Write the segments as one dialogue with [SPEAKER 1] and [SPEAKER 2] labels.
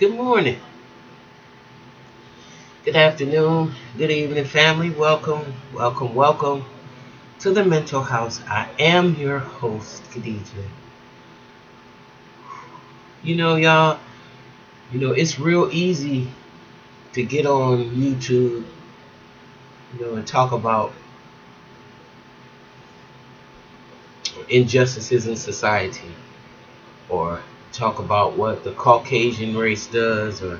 [SPEAKER 1] Good morning, good afternoon, good evening, family. Welcome, welcome, welcome to the Mental House. I am your host, Khadijah. Y'all, it's real easy to get on YouTube, and talk about injustices in society or talk about what the Caucasian race does or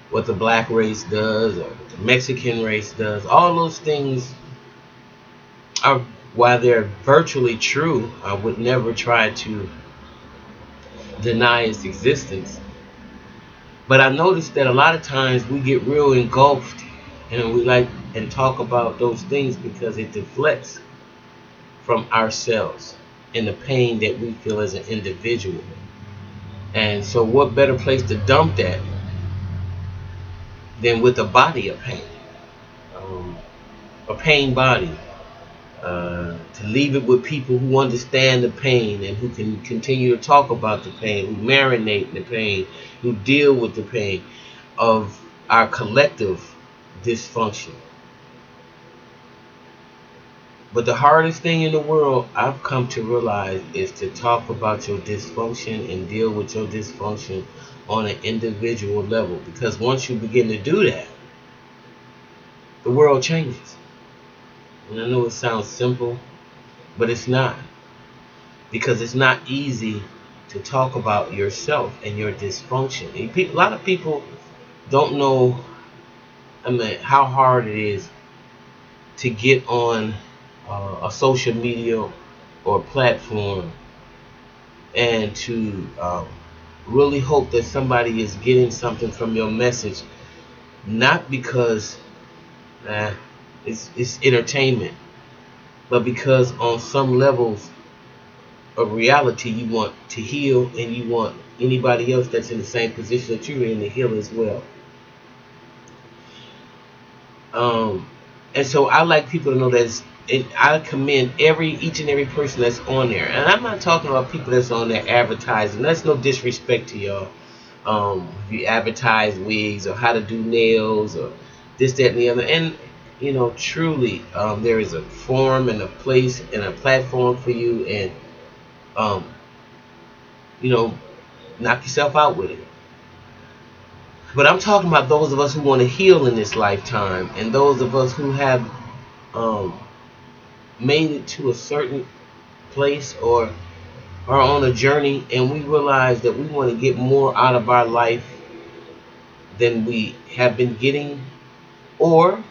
[SPEAKER 1] what the black race does or the Mexican race does. All those things are, while they're virtually true, I would never try to deny its existence. But I noticed that a lot of times we get real engulfed and we like and talk about those things because it deflects from ourselves and the pain that we feel as an individual. And so what better place to dump that than with a body of pain? Um, a pain body. To leave it with people who understand the pain and who can continue to talk about the pain, who marinate in the pain, who deal with the pain of our collective dysfunction. But the hardest thing in the world I've come to realize is to talk about your dysfunction and deal with your dysfunction on an individual level. Because once you begin to do that, the world changes. And I know it sounds simple, but it's not. Because it's not easy to talk about yourself and your dysfunction. A lot of people don't know, how hard it is to get on a social media or platform and to really hope that somebody is getting something from your message, not because it's entertainment, but because on some levels of reality you want to heal and you want anybody else that's in the same position that you're in to heal as well. And so I like people to know that I commend each and every person that's on there, and I'm not talking about people that's on there advertising. That's no disrespect to y'all. If you advertise wigs or how to do nails or this, that, and the other, and truly, there is a forum and a place and a platform for you, and um, you know, knock yourself out with it. But I'm talking about those of us who want to heal in this lifetime, and those of us who have um, made it to a certain place or are on a journey, and we realize that we want to get more out of our life than we have been getting, or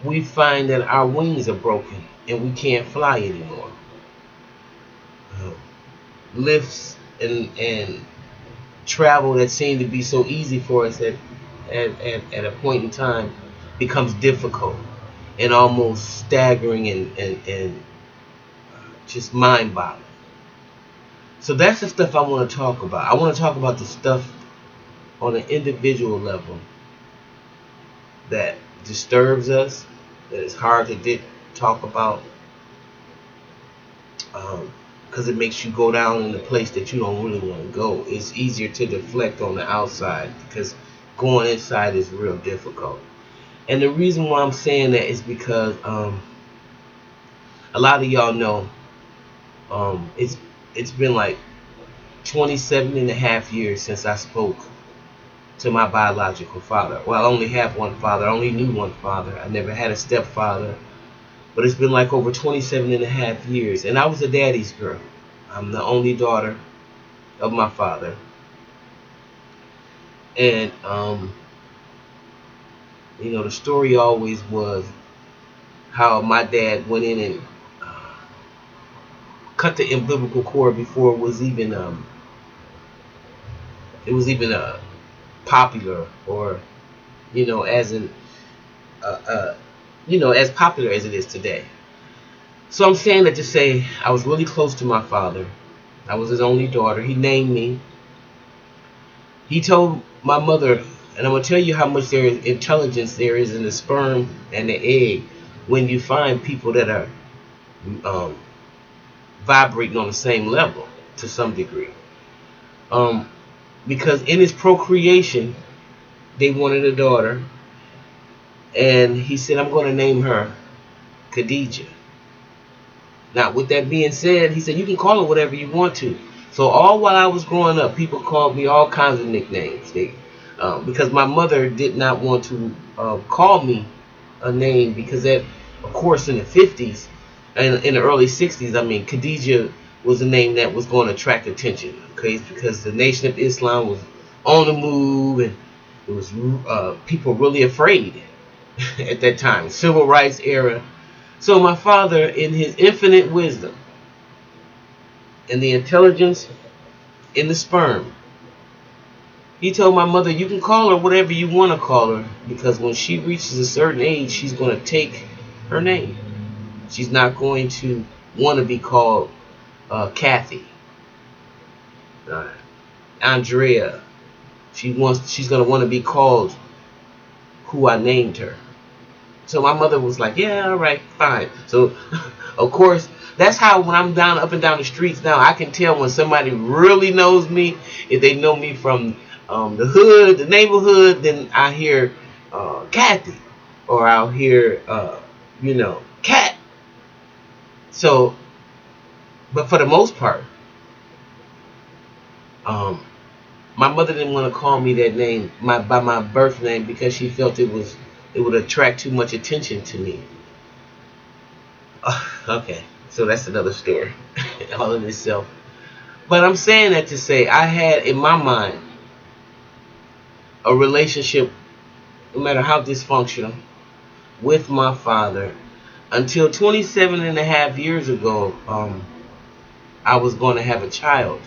[SPEAKER 1] we find that our wings are broken and we can't fly anymore. Uh, Lifts and travel that seemed to be so easy for us at a point in time becomes difficult and almost staggering and just mind-boggling. So that's the stuff I want to talk about. I want to talk about the stuff on an individual level that disturbs us, that is hard to talk about, because it makes you go down in a place that you don't really want to go. It's easier to deflect on the outside because going inside is real difficult. And the reason why I'm saying that is because a lot of y'all know it's been like 27 and a half years since I spoke to my biological father. Well, I only have one father. I only knew one father. I never had a stepfather. But it's been like over 27 and a half years. And I was a daddy's girl. I'm the only daughter of my father. And, the story always was how my dad went in and cut the umbilical cord before it was even popular, or as in uh, uh, as popular as it is today. So I'm saying that to say I was really close to my father. I was his only daughter. He named me. He told my mother, and I'm gonna tell you how much intelligence there is in the sperm and the egg when you find people that are um, vibrating on the same level to some degree. Um, because in his procreation, they wanted a daughter, and he said, I'm going to name her Khadijah. Now, with that being said, he said, you can call her whatever you want to. So all while I was growing up, people called me all kinds of nicknames. Because my mother did not want to call me a name, because that, of course, in the 50s and in the early 60s, I mean, Khadijah was a name that was going to attract attention. Okay, because the Nation of Islam was on the move, and it was people really afraid at that time, civil rights era. So my father, in his infinite wisdom and the intelligence in the sperm, he told my mother, you can call her whatever you want to call her, because when she reaches a certain age, she's going to take her name. She's not going to want to be called Kathy, Andrea. She's going to want to be called who I named her. So my mother was like, yeah, all right, fine. So, of course, that's how when I'm up and down the streets now, I can tell when somebody really knows me. If they know me from the hood, the neighborhood, then I hear Kathy, or I'll hear, Cat. So, but for the most part, my mother didn't want to call me that name, by my birth name, because she felt it would attract too much attention to me. Okay, so that's another story, all in itself. But I'm saying that to say I had in my mind a relationship, no matter how dysfunctional, with my father until 27 and a half years ago. I was going to have a child.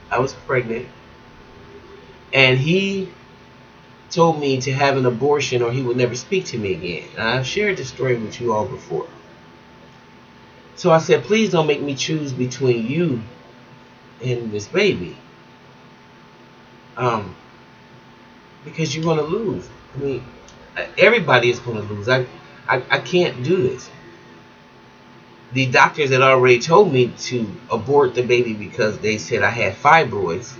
[SPEAKER 1] I was pregnant, and he told me to have an abortion or he would never speak to me again. And I've shared this story with you all before. So I said, please don't make me choose between you and this baby. Because you're going to lose. I mean, everybody is going to lose. I can't do this. The doctors had already told me to abort the baby because they said I had fibroids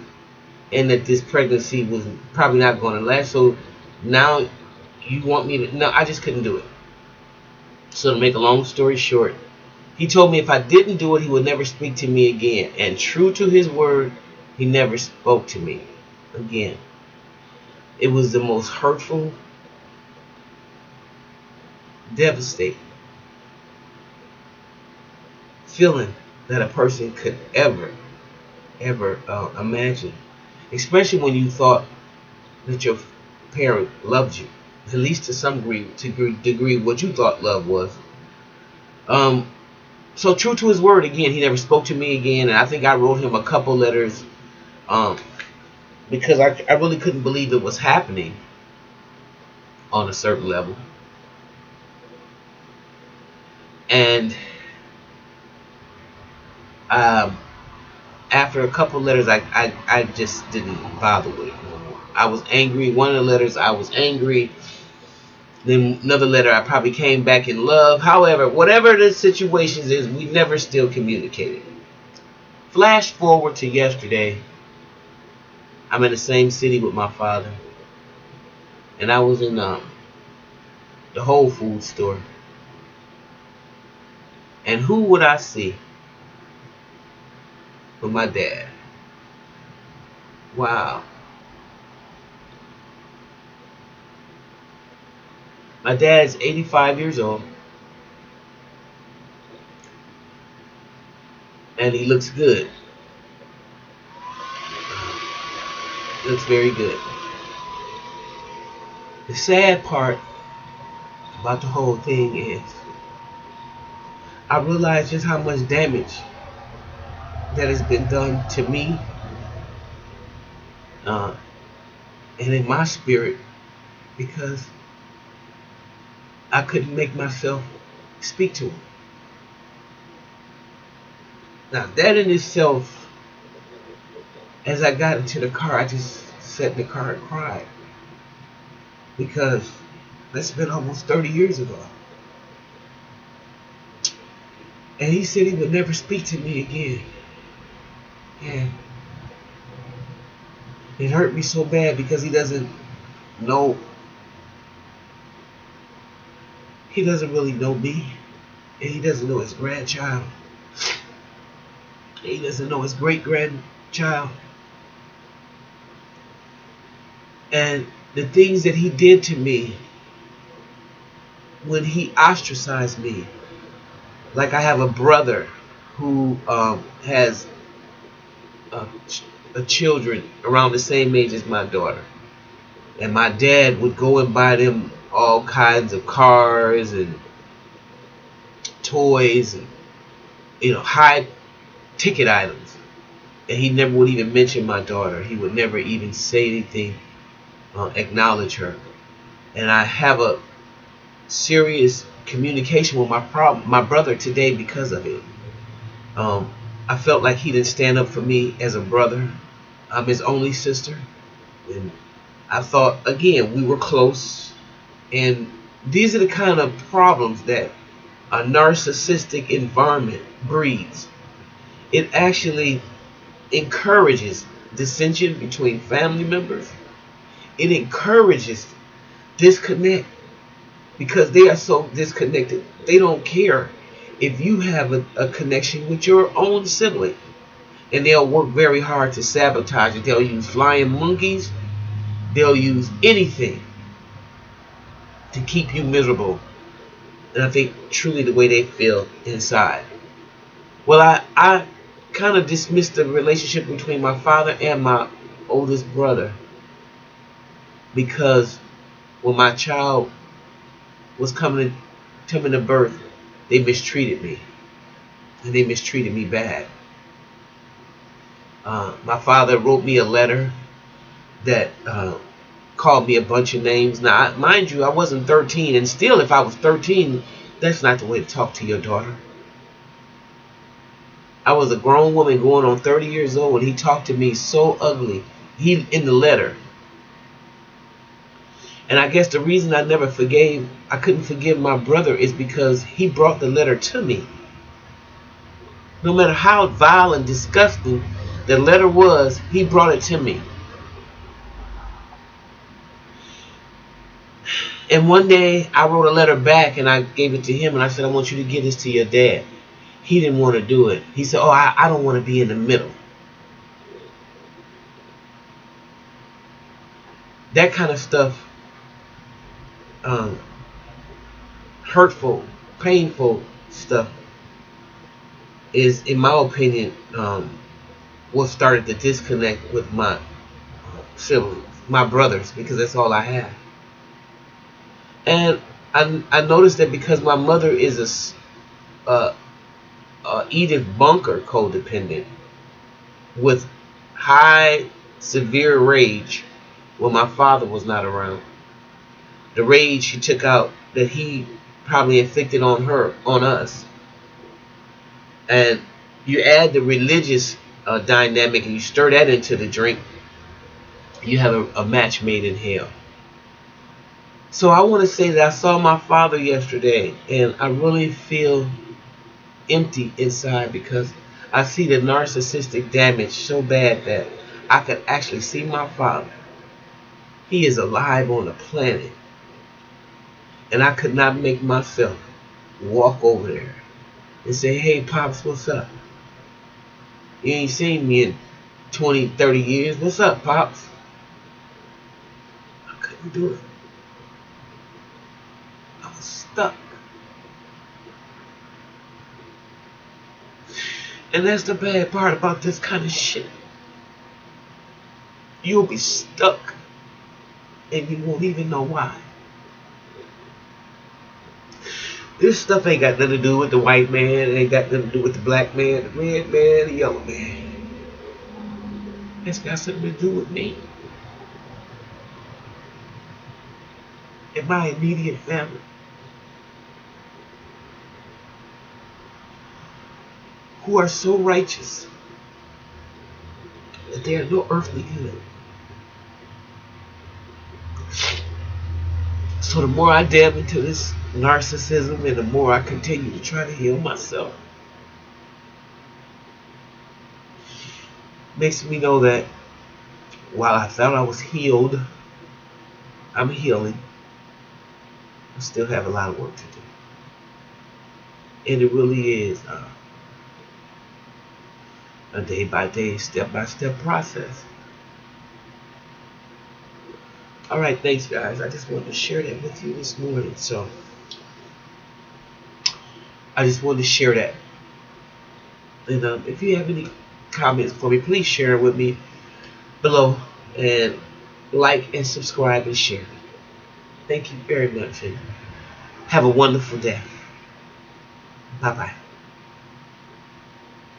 [SPEAKER 1] and that this pregnancy was probably not going to last. So now you want me to... No, I just couldn't do it. So to make a long story short, he told me if I didn't do it, he would never speak to me again. And true to his word, he never spoke to me again. It was the most hurtful, devastating feeling that a person could ever imagine. Especially when you thought that your parent loved you, at least to some degree what you thought love was. So true to his word, again, he never spoke to me again, and I think I wrote him a couple letters, because I really couldn't believe it was happening on a certain level. And after a couple letters, I just didn't bother with it anymore. I was angry. One of the letters, I was angry. Then another letter, I probably came back in love. However, whatever the situations is, we never still communicated. Flash forward to yesterday. I'm in the same city with my father, and I was in the Whole Foods store. And who would I see but my dad? Wow. My dad's 85 years old, and he looks good. He looks very good. The sad part about the whole thing is I realize just how much damage that has been done to me, and in my spirit, because I couldn't make myself speak to him. Now that in itself, as I got into the car, I just sat in the car and cried, because that's been almost 30 years ago. And he said he would never speak to me again. And It hurt me so bad because know he doesn't really know me, and he doesn't know his grandchild, and he doesn't know his great grandchild, and the things that he did to me when he ostracized me. Like, I have a brother who has uh, children around the same age as my daughter, and my dad would go and buy them all kinds of cars and toys and high ticket items, and he never would even mention my daughter. He would never even say anything, acknowledge her. And I have a serious communication with my brother today because of it. I felt like he didn't stand up for me as a brother. I'm his only sister, and I thought, again, we were close. And these are the kind of problems that a narcissistic environment breeds. It actually encourages dissension between family members. It encourages disconnect because they are so disconnected. They don't care if you have a connection with your own sibling. And they'll work very hard to sabotage it. They'll use flying monkeys. They'll use anything to keep you miserable. And I think truly the way they feel inside. Well, I kind of dismissed the relationship between my father and my oldest brother because when my child was coming to birth, they mistreated me. And they mistreated me bad. My father wrote me a letter that called me a bunch of names. Now, mind you, I wasn't 13, and still, if I was 13, that's not the way to talk to your daughter. I was a grown woman going on 30 years old, and he talked to me so ugly. He in the letter. And I guess the reason I couldn't forgive my brother is because he brought the letter to me. No matter how vile and disgusting the letter was, he brought it to me. And one day I wrote a letter back and I gave it to him and I said, I want you to give this to your dad. He didn't want to do it. He said, I don't want to be in the middle. That kind of stuff, hurtful, painful stuff is, in my opinion, what started the disconnect with my siblings, my brothers, because that's all I have. And I noticed that because my mother is a Edith Bunker codependent with high, severe rage when my father was not around. The rage she took out that he probably inflicted on us. And you add the religious dynamic and you stir that into the drink, you have a match made in hell. So I want to say that I saw my father yesterday, and I really feel empty inside because I see the narcissistic damage so bad that I could actually see my father. He is alive on the planet, and I could not make myself walk over there and say, hey, Pops, what's up? You ain't seen me in 20, 30 years. What's up, Pops? I couldn't do it. I was stuck. And that's the bad part about this kind of shit. You'll be stuck and you won't even know why. This stuff ain't got nothing to do with the white man. It ain't got nothing to do with the black man, the red man, the yellow man. It's got something to do with me and my immediate family, who are so righteous that they are no earthly good. So the more I dab into this narcissism and the more I continue to try to heal myself, makes me know that while I thought I was healed, I'm healing. I still have a lot of work to do. And it really is a day by day, step by step process. All right, thanks, guys. I just wanted to share that with you this morning. So I just wanted to share that. And if you have any comments for me, please share it with me below. And like and subscribe and share. Thank you very much. And have a wonderful day. Bye bye.